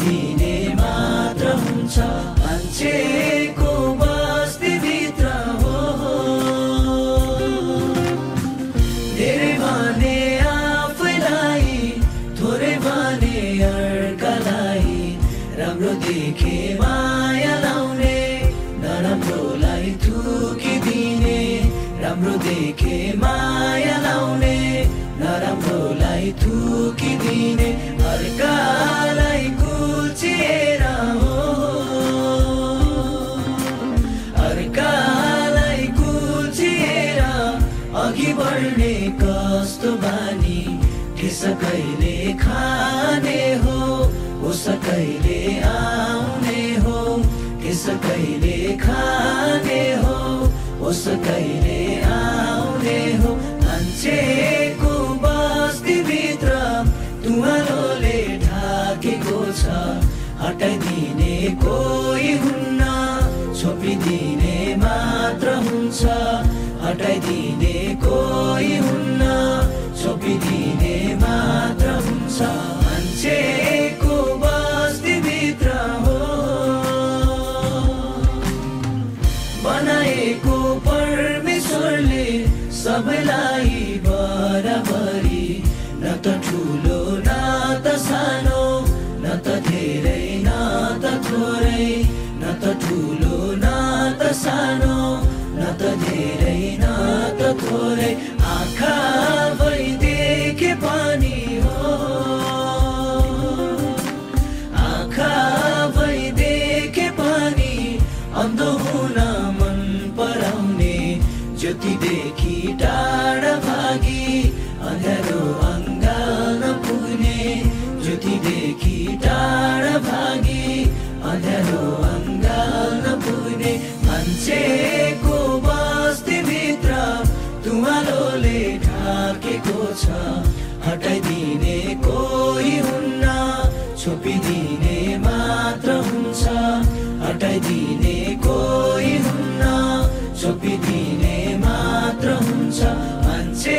छोपिदिने मात्र हुन्छ मान्छेको बस्तीभित्र हो धेरै भने आफैलाई थोरै भने अर्कालाई राम्रो देखे माया लाउने नराम्रोलाई थुकिदिने राम्रो देखे माया लाउने नराम्रोलाई थुकिदिने अर्कालाई कुल्चिएर हो अर्कालाई कुल्चिएर अघि बढ्ने कस्तो बानी ठेस कहिले खाने हो होस कहिले आउने हो ठेस कहिले खाने हो होस कहिले आउने हो मान्छेको बस्तीभित्र तुवालोले ढाकेको छ हटाइदिने कोही हुन्न छोपिदिने मात्र हुन्छ हटाइदिने कोही हुन्न छोपिदिने मात्र हुन्छ मान्छेको बस्तीभित्र हो बनाएको परमेश्वरले सबैलाई बराबरी न त ठुलो न त सानो न त धेरै न त थोरै न त ठुलो न त सानो न त धेरै न त थोरै आँखा भई देखे पनि हो आँखा भई देखे पनि अन्धो हुन मन पराउने ज्योतिदेखि टाढा भागी अँध्यारो अङ्गाल पुग्ने ज्योतिदेखि टाढा भागी अँध्यारो अङ्गाल पुग्ने मान्छेको बस्तीभित्र तुवालोले ढाकेको छ हटाइदिने कोही हुन्न छोपिदिने मात्र हुन्छ हटाइदिने कोही हुन्न छोपिदिने मात्र हुन्छ मान्छे